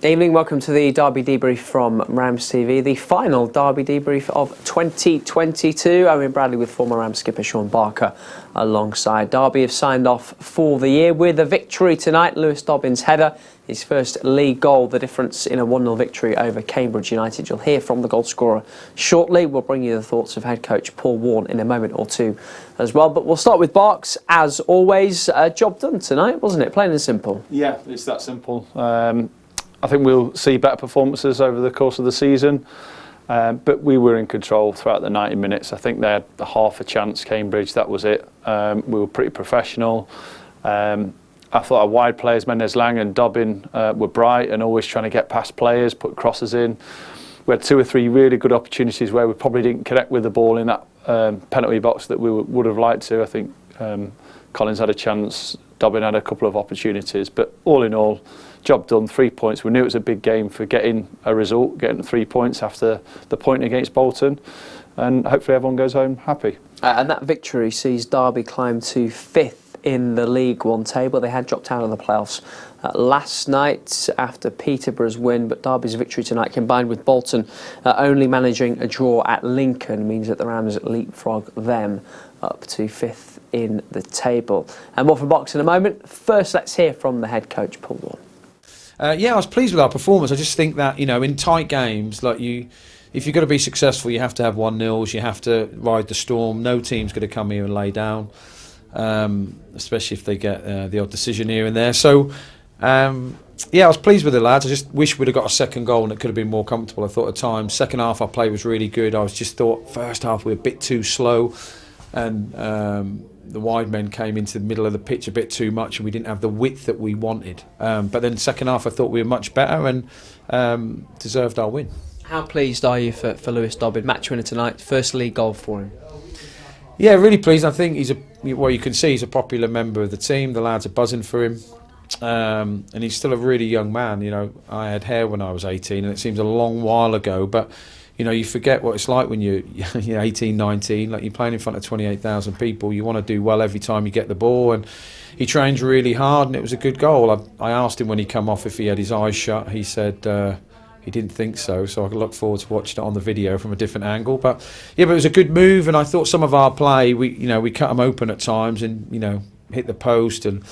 Evening, welcome to the Derby debrief from RamsTV, the final Derby debrief of 2022. Owen Bradley with former Rams skipper Shaun Barker alongside. Derby have signed off for the year with a victory tonight. Lewis Dobbin's header, his first league goal, the difference in a 1-0 victory over Cambridge United. You'll hear from the goal scorer shortly. We'll bring you the thoughts of head coach Paul Warne in a moment or two as well. But we'll start with Barks, as always. Job done tonight, wasn't it? Plain and simple. Yeah, it's that simple. I think we'll see better performances over the course of the season, but we were in control throughout the 90 minutes. I think they had half a chance, Cambridge, that was it. We were pretty professional. I thought our wide players, Mendes Lang and Dobbin, were bright and always trying to get past players, put crosses in. We had 2 or 3 really good opportunities where we probably didn't connect with the ball in that penalty box that we would have liked to. I think Collins had a chance, Dobbin had a couple of opportunities, but all in all, job done, 3 points. We knew it was a big game for getting a result, getting 3 points after the point against Bolton, and hopefully everyone goes home happy. And that victory sees Derby climb to 5th in the League One table. They had dropped out of the playoffs last night after Peterborough's win, but Derby's victory tonight, combined with Bolton only managing a draw at Lincoln, means that the Rams leapfrog them up to 5th in the table. And more from Box in a moment. First, let's hear from the head coach, Paul Warne. Yeah, I was pleased with our performance. I just think that, in tight games, if you're going to be successful, you have to have 1-0s, you have to ride the storm. No team's going to come here and lay down, especially if they get the odd decision here and there. So, yeah, I was pleased with the lads. I just wish we'd have got a second goal and it could have been more comfortable. I thought at times, second half our play was really good. I just thought first half we were a bit too slow, and the wide men came into the middle of the pitch a bit too much and we didn't have the width that we wanted. But then second half I thought we were much better and deserved our win. How pleased are you for Lewis Dobbin, match winner tonight, first league goal for him? Yeah, really pleased. I think you can see he's a popular member of the team. The lads are buzzing for him. And he's still a really young man. I had hair when I was 18 and it seems a long while ago, but you forget what it's like when you're 18, 19, like you're playing in front of 28,000 people. You want to do well every time you get the ball, and he trains really hard, and it was a good goal. I asked him when he come off if he had his eyes shut. He said he didn't think so I look forward to watching it on the video from a different angle. But yeah, but it was a good move, and I thought some of our play, we cut them open at times and hit the post, and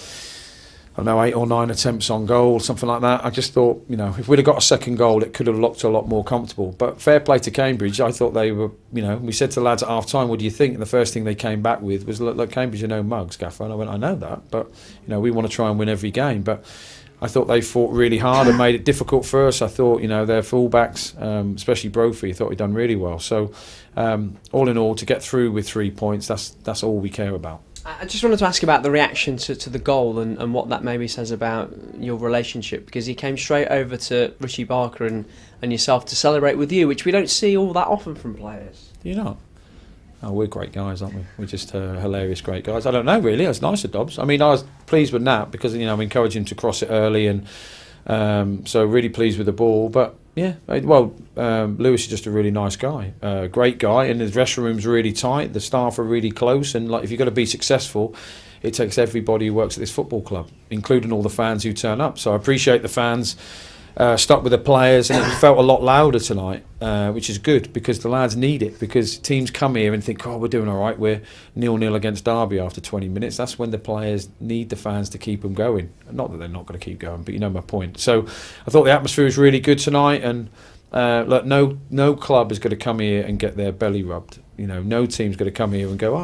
I don't know, 8 or 9 attempts on goal, something like that. I just thought, if we'd have got a second goal, it could have looked a lot more comfortable. But fair play to Cambridge. I thought they were, we said to the lads at half time, what do you think? And the first thing they came back with was, look, Cambridge are no mugs, Gaffer. And I went, I know that, but, we want to try and win every game. But I thought they fought really hard and made it difficult for us. I thought, their fullbacks, especially Brophy, I thought he'd done really well. So, all in all, to get through with 3 points, that's all we care about. I just wanted to ask about the reaction to the goal and what that maybe says about your relationship, because he came straight over to Richie Barker and yourself to celebrate with you, which we don't see all that often from players. Do you not? Oh, we're great guys, aren't we? We're just hilarious great guys. I don't know, really. It's nice of Dobbs. I mean, I was pleased with that because, we encouraged him to cross it early, and so really pleased with the ball. But yeah, well, Lewis is just a really nice guy, great guy, and the dressing room's really tight. The staff are really close, and if you've got to be successful, it takes everybody who works at this football club, including all the fans who turn up. So I appreciate the fans stuck with the players, and it felt a lot louder tonight, which is good because the lads need it. Because teams come here and think, we're doing all right, we're 0-0 against Derby after 20 minutes. That's when the players need the fans to keep them going. Not that they're not going to keep going, but you know my point. So I thought the atmosphere was really good tonight, and look, no club is going to come here and get their belly rubbed. No team's going to come here and go,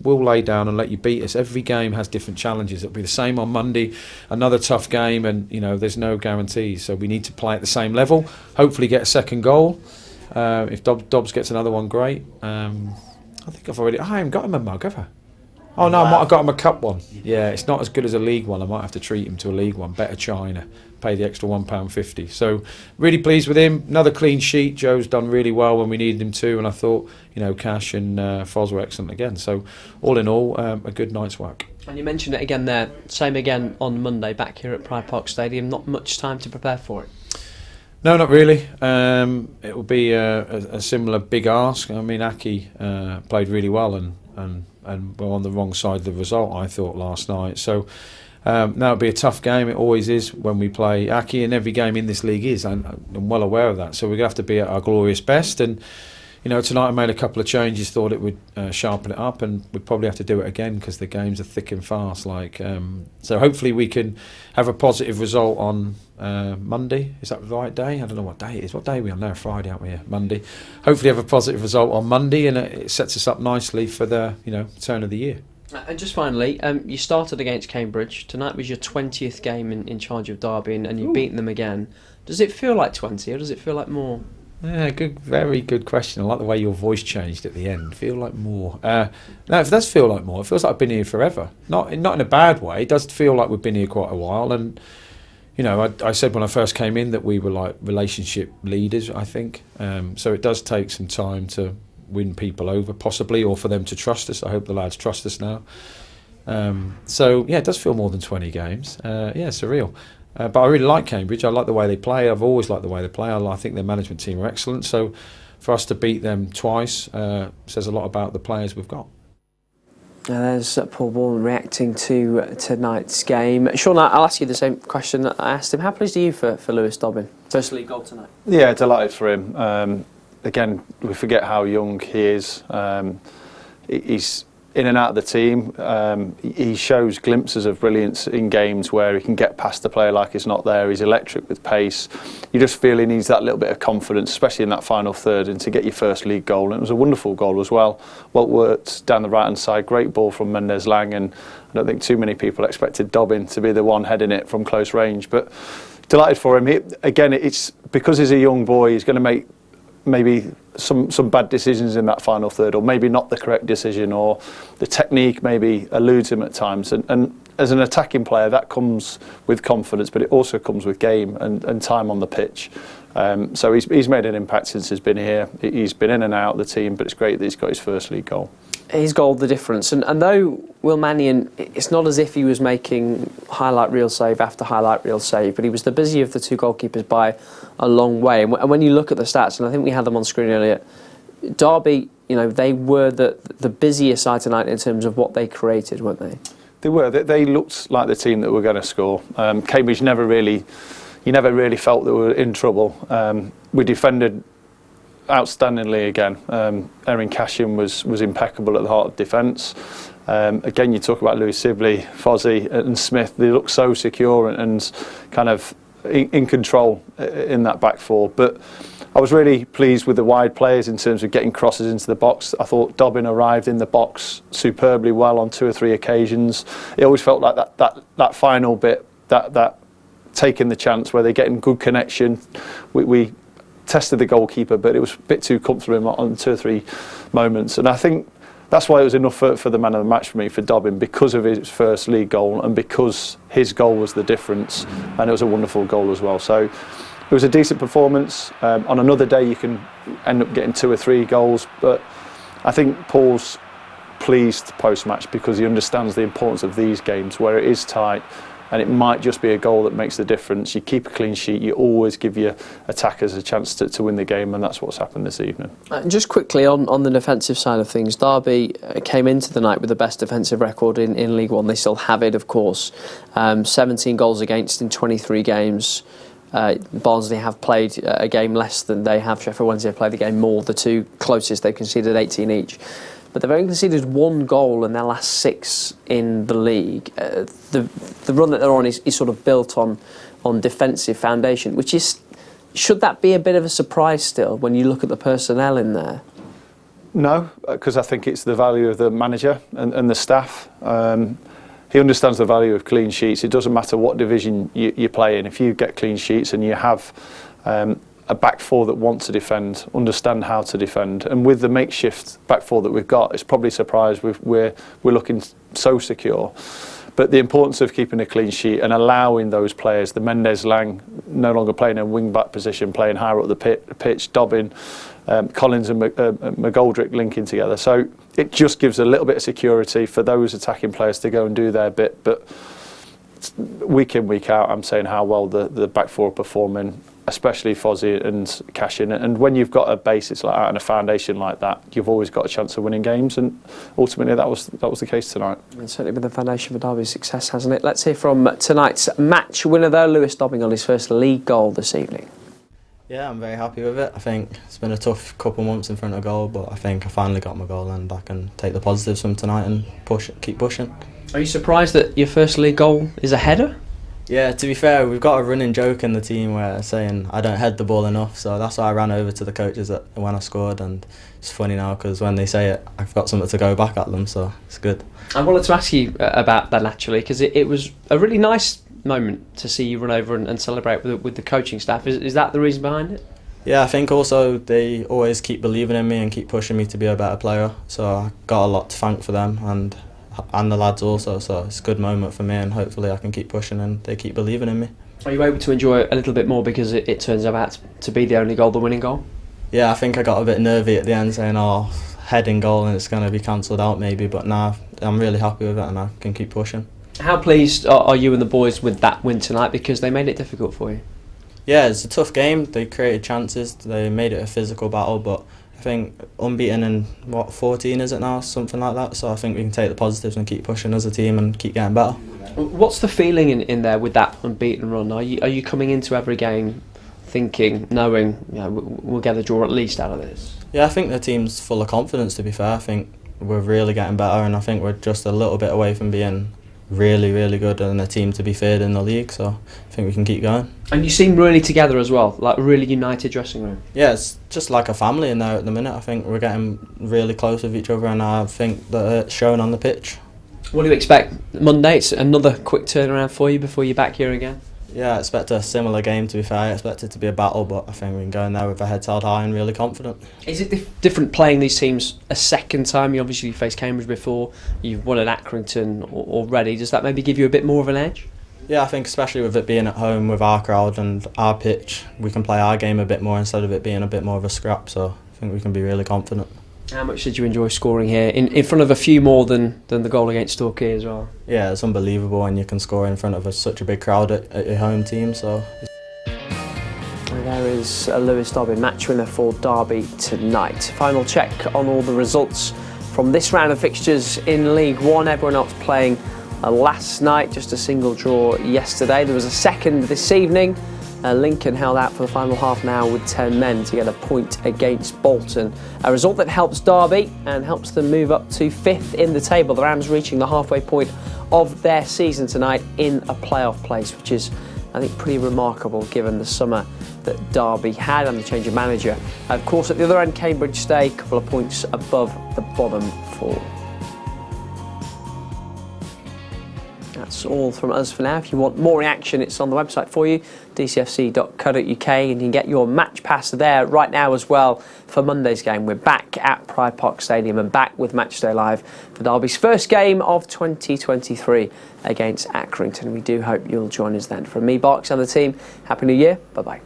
we'll lay down and let you beat us. Every game has different challenges. It'll be the same on Monday, another tough game, and there's no guarantees. So we need to play at the same level. Hopefully get a second goal. If Dobbs gets another one, great. I think I haven't got him a mug, have I? Oh no, I might have got him a cup one. Yeah, it's not as good as a league one. I might have to treat him to a league one. Better China. Pay the extra £1.50. So really pleased with him. Another clean sheet. Joe's done really well when we needed him to, and I thought Cash and Foz were excellent again. So all in all, a good night's work. And you mentioned it again there. Same again on Monday back here at Pride Park Stadium. Not much time to prepare for it. No, not really. It will be a similar big ask. I mean, Aki played really well and were on the wrong side of the result, I thought, last night. So Now it'll be a tough game. It always is when we play Aki, and every game in this league is. I'm well aware of that. So we're going to have to be at our glorious best. And tonight I made a couple of changes. Thought it would sharpen it up, and we'd probably have to do it again because the games are thick and fast. So hopefully we can have a positive result on Monday. Is that the right day? I don't know what day it is. What day are we on now? Friday, aren't we? Yeah, Monday. Hopefully have a positive result on Monday, and it sets us up nicely for the turn of the year. And just finally, you started against Cambridge. Tonight was your 20th game in charge of Derby, and you've beaten them again. Does it feel like 20, or does it feel like more? Yeah, very good question. I like the way your voice changed at the end. Feel like more. No, it does feel like more. It feels like I've been here forever. Not in a bad way. It does feel like we've been here quite a while. And I said when I first came in that we were like relationship leaders, I think. So it does take some time to win people over, possibly, or for them to trust us. I hope the lads trust us now. So yeah, it does feel more than 20 games. Yeah, surreal. But I really like Cambridge. I like the way they play. I've always liked the way they play. I think their management team are excellent. So for us to beat them twice says a lot about the players we've got. There's Paul Warne reacting to tonight's game. Shaun, I'll ask you the same question that I asked him. How pleased are you for Lewis Dobbin? First league goal tonight. Yeah, delighted for him. Again, we forget how young he is. He's in and out of the team. He shows glimpses of brilliance in games where he can get past the player like he's not there. He's electric with pace. You just feel he needs that little bit of confidence, especially in that final third, and to get your first league goal. And it was a wonderful goal as well. Well worked down the right-hand side. Great ball from Mendes Lang, and I don't think too many people expected Dobbin to be the one heading it from close range. But delighted for him. It's because he's a young boy, he's going to make maybe some bad decisions in that final third, or maybe not the correct decision, or the technique maybe eludes him at times. And as an attacking player, that comes with confidence, but it also comes with game and time on the pitch. So he's made an impact since he's been here. He's been in and out of the team, but it's great that he's got his first league goal. His goal, the difference. And though Will Mannion, it's not as if he was making highlight reel save after highlight reel save, but he was the busier of the two goalkeepers by a long way. And when you look at the stats, and I think we had them on screen earlier, Derby, they were the busier side tonight in terms of what they created, weren't they? They were. They looked like the team that were going to score. Cambridge never really felt they were in trouble. We defended outstandingly again. Erin Cashion was impeccable at the heart of defence. Again, you talk about Lewis Sibley, Fozzie and Smith. They look so secure and kind of in control in that back four. But I was really pleased with the wide players in terms of getting crosses into the box. I thought Dobbin arrived in the box superbly well on 2 or 3 occasions. It always felt like that final bit, that taking the chance where they're getting good connection. We tested the goalkeeper, but it was a bit too comfortable on 2 or 3 moments. And I think that's why it was enough for the man of the match for me, for Dobbin, because of his first league goal and because his goal was the difference. And it was a wonderful goal as well. So it was a decent performance. On another day, you can end up getting 2 or 3 goals. But I think Paul's pleased post-match because he understands the importance of these games where it is tight. And it might just be a goal that makes the difference. You keep a clean sheet, you always give your attackers a chance to win the game, and that's what's happened this evening. Just quickly on the defensive side of things, Derby came into the night with the best defensive record in League One. They still have it, of course. 17 goals against in 23 games. Barnsley have played a game less than they have. Sheffield Wednesday have played the game more. The two closest, they've conceded 18 each. But they've only conceded 1 goal in their last 6 in the league. The run that they're on is sort of built on defensive foundation, which is, should that be a bit of a surprise still when you look at the personnel in there? No, because I think it's the value of the manager and the staff. He understands the value of clean sheets. It doesn't matter what division you play in. If you get clean sheets and you have a back four that want to defend, understand how to defend, and with the makeshift back four that we've got, it's probably a surprise we're looking so secure. But the importance of keeping a clean sheet and allowing those players, the Mendes Lang no longer playing in a wing back position, playing higher up the pitch, Dobbin, Collins and McGoldrick linking together. So it just gives a little bit of security for those attacking players to go and do their bit. But week in, week out, I'm saying how well the back four are performing. especially Fozzie and Cashin. And when you've got a basis like that and a foundation like that, you've always got a chance of winning games. And ultimately, that was the case tonight. And certainly been the foundation for Derby's success, hasn't it? Let's hear from tonight's match winner, though, Lewis Dobbin on his first league goal this evening. Yeah, I'm very happy with it. I think it's been a tough couple of months in front of goal, but I think I finally got my goal and I can take the positives from tonight and keep pushing. Are you surprised that your first league goal is a header? Yeah, to be fair, we've got a running joke in the team where saying I don't head the ball enough, so that's why I ran over to the coaches when I scored, and it's funny now because when they say it, I've got something to go back at them, so it's good. I wanted to ask you about that actually, because it was a really nice moment to see you run over and celebrate with the coaching staff. Is that the reason behind it? Yeah, I think also they always keep believing in me and keep pushing me to be a better player, so I got a lot to thank for them and the lads also, so it's a good moment for me and hopefully I can keep pushing and they keep believing in me. Are you able to enjoy it a little bit more because it turns out to be the only goal, the winning goal? Yeah, I think I got a bit nervy at the end saying, oh, heading goal and it's going to be cancelled out maybe, but now I'm really happy with it and I can keep pushing. How pleased are you and the boys with that win tonight, because they made it difficult for you? Yeah, it's a tough game. They created chances, they made it a physical battle, but I think unbeaten in 14 is it now, something like that, so I think we can take the positives and keep pushing as a team and keep getting better. What's the feeling in there with that unbeaten run? Are you coming into every game thinking, knowing we'll get a draw at least out of this? Yeah, I think the team's full of confidence, to be fair. I think we're really getting better and I think we're just a little bit away from being really, really good and a team to be third in the league, so I think we can keep going. And you seem really together as well, like a really united dressing room. Yeah, it's just like a family in there at the minute. I think we're getting really close with each other and I think that it's shown on the pitch. What do you expect Monday? It's another quick turnaround for you before you're back here again? Yeah, I expect a similar game, to be fair. I expect it to be a battle, but I think we can go in there with our heads held high and really confident. Is it different playing these teams a second time? You obviously faced Cambridge before, you've won at Accrington already. Does that maybe give you a bit more of an edge? Yeah, I think especially with it being at home with our crowd and our pitch, we can play our game a bit more instead of it being a bit more of a scrap, so I think we can be really confident. How much did you enjoy scoring here, in front of a few more than the goal against Torquay as well? Yeah, it's unbelievable when you can score in front of such a big crowd at your home team. So. And there is Lewis Dobbin, match winner for Derby tonight. Final check on all the results from this round of fixtures in League One. Everyone else playing last night, just a single draw yesterday. There was a second this evening. Lincoln held out for the final half an hour with 10 men to get a point against Bolton. A result that helps Derby and helps them move up to 5th in the table. The Rams reaching the halfway point of their season tonight in a playoff place, which is, I think, pretty remarkable given the summer that Derby had and the change of manager. Of course, at the other end, Cambridge stay a couple of points above the bottom four. That's all from us for now. If you want more reaction, it's on the website for you, dcfc.co.uk, and you can get your match pass there right now as well for Monday's game. We're back at Pride Park Stadium and back with Matchday Live for Derby's first game of 2023 against Accrington. We do hope you'll join us then. From me, Barks, and the team, Happy New Year. Bye-bye.